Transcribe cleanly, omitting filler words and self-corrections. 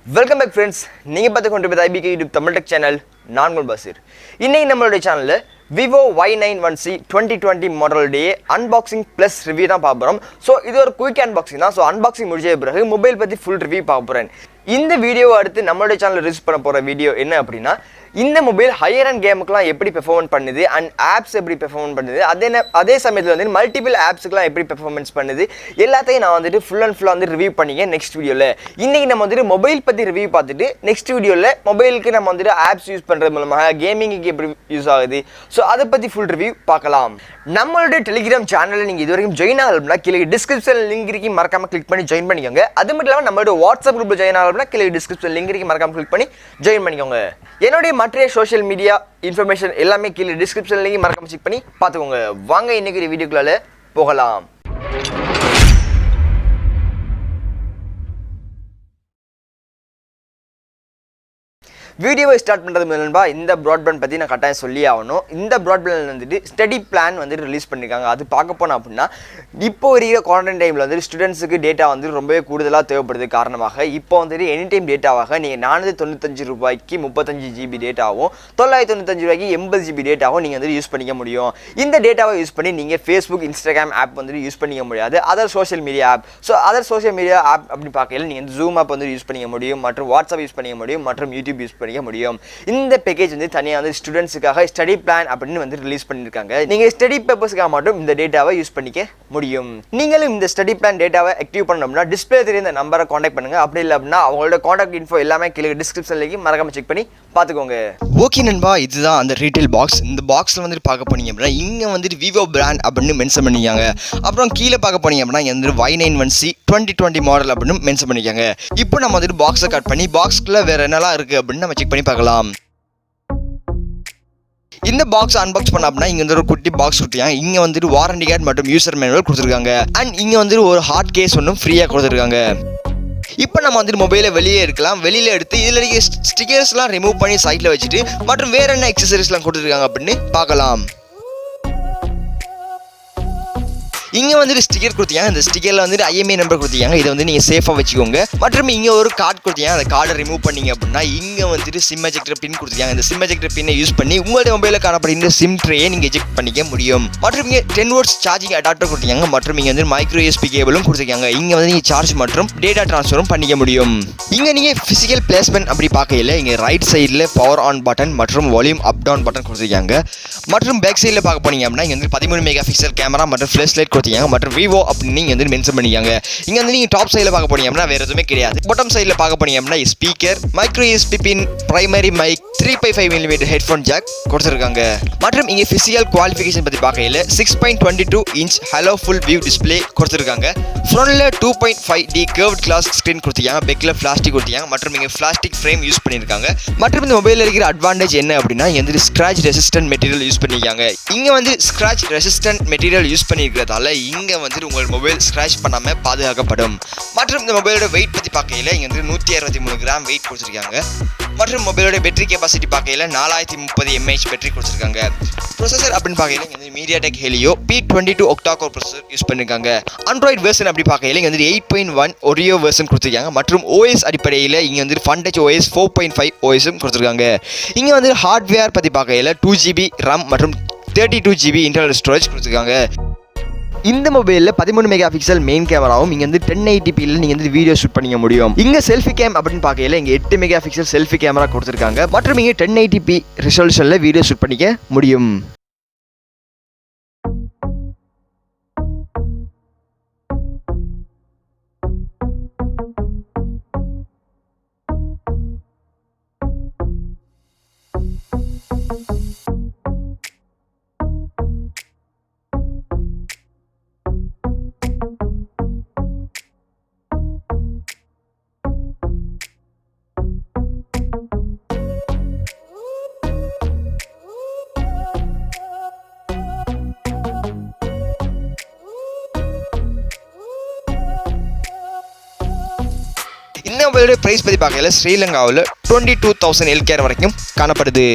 Welcome back friends. நீங்க பார்த்து கொண்டிருப்பது IBK YouTube Tamil tech channel. நான் Mubaasir. இன்னைக்கு நம்மளுடைய சேனல்ல Vivo Y91C 2020 மாடலுடைய unboxing plus review தான் பார்க்க போறோம். சோ இது ஒரு குயிக் unboxing தான். சோ unboxing முடிஞ்ச பிறகு மொபைல் பத்தி full review பார்க்க போறேன். இந்த வீடியோவை அடுத்து நம்மளுடைய சேனல்ல ரிலீஸ் பண்ண போற வீடியோ என்ன அப்படினா இந்த மொபைல் ஹையர் அண்ட் கேமுக்குலாம் எப்படி பெர்ஃபார்மன்ஸ் பண்ணுது அண்ட் ஆப்ஸ் எப்படி பெர்ஃபார்மன்ஸ் பண்ணுது அதே சமயத்தில் வந்து மல்டிபிள் ஆப்ஸுக்குலாம் எப்படி பெர்ஃபார்மன்ஸ் பண்ணுது எல்லாத்தையும் நான் வந்துட்டு ஃபுல் அண்ட் ஃபுல்லாக வந்து ரிவ்யூ பண்ணிங்க நெக்ஸ்ட் வீடியோவில். இன்றைக்கி நம்ம வந்துட்டு மொபைல் பற்றி ரிவ்யூ பார்த்துட்டு நெக்ஸ்ட் வீடியோவில் மொபைலுக்கு நம்ம வந்துட்டு ஆப்ஸ் யூஸ் பண்ணுறது மூலமாக கேமிங்க்கு எப்படி யூஸ் ஆகுது ஸோ அதை பற்றி ஃபுல் ரிவ்யூ பார்க்கலாம். நம்மளுடைய டெலிகிராம் சேனலில் நீங்கள் இது வரைக்கும் ஜாயின் ஆகணும்னா கீழே டிஸ்கிரிப்ஷன் லிங்க் இருக்கு மறக்காமல் கிளிக் பண்ணி ஜாயின் பண்ணிக்கோங்க. அது மட்டும் இல்லாமல் நம்மளோட வாட்ஸ்அப் குரூப்பில் ஜாயின் ஆகணும்னா கீழே டிஸ்கிரிப்ஷன் லிங்க் இருக்கு மறக்காமல் கிளிக் பண்ணி ஜாயின் பண்ணிக்கோங்க. என்னுடைய மற்ற சோஷியல் மீடியா இன்ஃபர்மேஷன் எல்லாமே கீழே டிஸ்கிரிப்ஷன் லிங்க் மறக்காம செக் பண்ணி பார்த்துக்கோங்க. வாங்க இன்னைக்கு வீடியோக்குள்ள போகலாம். வீடியோவை ஸ்டார்ட் பண்ணுறது முன்னாடி இந்த ப்ராட்பேண்ட் பற்றி நான் கட்டாயம் சொல்லி ஆகணும். இந்த ப்ராட்பேண்ட் வந்துட்டு ஸ்டடி பிளான் வந்துட்டு ரிலீஸ் பண்ணியிருக்காங்க. அது பார்க்க போனோம் அப்படின்னா இப்போ வரைக்கும் குவாரண்டைன் டைமில் வந்துட்டு ஸ்டூடெண்ட்ஸுக்கு டேட்டா வந்து ரொம்பவே கூடுதலாக தேவைப்படுது காரணமாக இப்போ வந்துட்டு எனி டைம் டேட்டாவாக நீங்கள் 495 ரூபாய்க்கு 35 GB டேட்டாவும் 995 ரூபாய்க்கு 80 GB டேட்டாவும் நீங்கள் வந்துட்டு யூஸ் பண்ணிக்க முடியும். இந்த டேட்டாவை யூஸ் பண்ணி நீங்கள் ஃபேஸ்புக் இன்ஸ்டாகிராம் ஆப் வந்துட்டு யூஸ் பண்ணிக்க முடியாது. Other social media app other social media app அப்படி பார்க்கல நீங்கள் ஜூம் ஆப் வந்து யூஸ் பண்ணிக்க முடியும் மற்றும் வாட்ஸ்அப் யூஸ் பண்ணிக்க முடியும் மற்றும் யூடியூப் யூஸ் பண்ணிக்க முடியும். இந்த பேக்கேஜ் வந்து தனியாக வந்து ஸ்டூடெண்ட்ஸுக்காக ஸ்டடி பிளான் அப்படின்னு வந்து ரிலீஸ் பண்ணியிருக்காங்க. நீங்கள் ஸ்டடி பர்பஸ்க்காக மட்டும் இந்த டேட்டாவை யூஸ் பண்ணிக்க முடியும். நீங்களும் இந்த ஸ்டடி பிளான் டேட்டாவை ஆக்டிவ் பண்ணணும்னா டிஸ்பிளே தெரிய இந்த நம்பரை காண்டாக்ட் பண்ணுங்க. அப்படி இல்லை அப்படின்னா அவங்களோட காண்டாக்ட் இன்ஃபோ எல்லாமே கீழே டிஸ்கிரிப்ஷன்லேயே மறக்காம செக் பண்ணி பார்த்துக்கோங்க. ஓகே நண்பா, இதுதான் அந்த ரீட்டைல் பாக்ஸ். இந்த பாக்ஸில் வந்துட்டு பார்க்க போனீங்க அப்படின்னா இங்கே வந்துட்டு விவோ பிராண்ட் அப்படின்னு மென்ஷன் பண்ணிக்காங்க. அப்புறம் கீழே பார்க்க போனீங்க அப்படின்னா இங்கே வந்து Y91C 2020 மாடல் அப்படின்னு மென்ஷன் பண்ணிக்காங்க. இப்போ நம்ம வந்துட்டு பாக்ஸை கட் பண்ணி பாக்ஸ்க்குள்ள வேற என்னெல்லாம் இருக்குது அப்படின்னு நம்ம செக் பண்ணி பார்க்கலாம். இந்த பாக்ஸ் அன்பாக்ஸ் பண்ண அப்படின்னா இங்க வந்து ஒரு குட்டி பாக்ஸ் கொடுத்தாங்க. இங்க வந்துட்டு வாரண்டி கார்டு மற்றும் யூசர் மேனுவல் கொடுத்துருக்காங்க. அண்ட் இங்க வந்துட்டு ஒரு ஹார்ட் கேஸ் ஒன்றும் ஃப்ரீயா கொடுத்துருக்காங்க. இப்போ நம்ம வந்துட்டு மொபைலை வெளியே எடுக்கலாம். வெளியில எடுத்து இதில் இருக்க ஸ்டிக்கர்ஸ்லாம் ரிமூவ் பண்ணி சைட்ல வச்சுட்டு மற்றும் வேற என்ன எக்ஸசரிஸ்லாம் கொடுத்துருக்காங்க அப்படின்னு பார்க்கலாம். இங்கே வந்துட்டு ஸ்டிக்கர் கொடுத்தீங்க. இந்த ஸ்டிக்கரில் வந்துட்டு IMEI நம்பர் கொடுத்தீங்க. இதை வந்து நீங்கள் சேஃபாக வச்சுக்கோங்க. மற்றும் இங்கே ஒரு கார்டு கொடுத்தீங்க. அந்த கார்டை ரிமூவ் பண்ணீங்க அப்படின்னா இங்கே வந்துட்டு சிம் எஜெக்டர் பின் கொடுத்தீங்க. இந்த சிம் எஜெக்டர் பின்னை யூஸ் பண்ணி உங்களுடைய மொபைலில் காணப்படுகிற சிம் ட்ரேயை நீங்கள் எஜெக்ட் பண்ணிக்க முடியும். மற்றும் இங்கே 10 வாட்ஸ் சார்ஜிங் அடாப்டர் கொடுத்தீங்க. மற்றும் இங்கே வந்து மைக்ரோ USB கேபிளும் கொடுத்துருக்காங்க. இங்கே வந்து நீங்கள் சார்ஜ் மற்றும் டேட்டா ட்ரான்ஸ்ஃபரும் பண்ணிக்க முடியும். இங்கே நீங்கள் ஃபிசிக்கல் பிளேஸ்மெண்ட் அப்படி பார்க்கையில் இங்கே ரைட் சைடில் பவர் ஆன் பட்டன் மற்றும் வால்யூம் அப் டவுன் பட்டன் கொடுத்துருக்காங்க. மற்றும் பேக் சைடில் பார்க்க போனீங்க அப்படின்னா இங்கே வந்து 13 மெகா பிக்சல் கேமரா மற்றும் ஃபிளாஷ் லைட் மற்றும் விவோ அப்படின்னு நீங்க வந்து மென்ஷன் பண்ணிக்காங்க. இங்க வந்து நீங்க டாப் சைடுல பார்க்க போனீங்க அப்படின்னா வேற எதுவுமே கிடையாது. பாட்டம் சைடுல பார்க்க போனீங்க அப்படின்னா speaker, micro USB pin, primary mic, 3.5 mm headphone jack கொடுத்திருக்காங்க. மற்றும் இங்க பிசிக்கல் குவாலிஃபிகேஷன் பத்தி பார்க்கையில 6.22 inch halo full view display கொடுத்திருக்காங்க. ஃப்ரண்ட்ல 2.5D கர்வ்ட் கிளாஸ் ஸ்கிரீன் கொடுத்திருக்காங்க. பேக்ல பிளாஸ்டிக் கொடுத்திருக்காங்க. மற்றும் இங்க பிளாஸ்டிக் ஃப்ரேம் யூஸ் பண்ணிருக்காங்க. மற்றும் இந்த மொபைல்ல இருக்கிற அட்வான்டேஜ் என்ன அப்படின்னா இங்க வந்து ஸ்கிராட்ச் ரெசிஸ்டன்ட் மெட்டீரியல் யூஸ் பண்ணிருக்காங்க. இங்க வந்து ஸ்கிராட்ச் ரெசிஸ்டன்ட் மெட்டீரியல் யூஸ் பண்ணிருக்கிறதால இங்க வந்து உங்கள் மொபைல் ஸ்கிராட்ச் பண்ணாம பாதுகாக்கப்படும். மற்றும் இந்த மொபைலோட வெயிட் பத்தி பார்க்கையில இங்க வந்து 163 கிராம் வெயிட் கொடுத்திருக்காங்க. மற்றும் மொபைலோட பேட்டரி கெபாசிட்டி பார்க்கையில 4030 mAh பேட்டரி கொடுத்திருக்காங்க. ப்ரோசஸர் அப்படின்னு பார்க்கையில இங்க வந்து MediaTek Helio P22 octa core processor use பண்ணிருக்காங்க. ஆண்ட்ராய்டு வெர்ஷன் அப்படி பார்க்கையில இங்க வந்து 8.1 Oreo வெர்ஷன் கொடுத்திருக்காங்க. மற்றும் OS அடிப்படையில் இங்க வந்து FunTouch OS 4.5 OS கொடுத்திருக்காங்க. இங்க வந்து ஹார்ட்வேர் பத்தி பார்க்கையில 2GB RAM மற்றும் 32GB இன்டர்னல் ஸ்டோரேஜ் கொடுத்திருக்காங்க. இந்த மொபைலில் 13 மெகா பிக்சல் மெயின் கேமராவும் இங்கே வந்து 1080pல நீங்கள் வந்து வீடியோ ஷூட் பண்ணிக்க முடியும். இங்கே செல்ஃபி கேம் அப்படின்னு பார்க்கையில இங்கே 8 மெகா பிக்சல் செல்ஃபி கேமரா கொடுத்துருக்காங்க. மற்றும் இங்கே 1080p ரெசல்யூஷனில் வீடியோ ஷூட் பண்ணிக்க முடியும். இந்த மொபைலோட பிரைஸ் பற்றி பார்க்கல ஸ்ரீலங்காவில் 22,000 LKR வரைக்கும் காணப்படுது.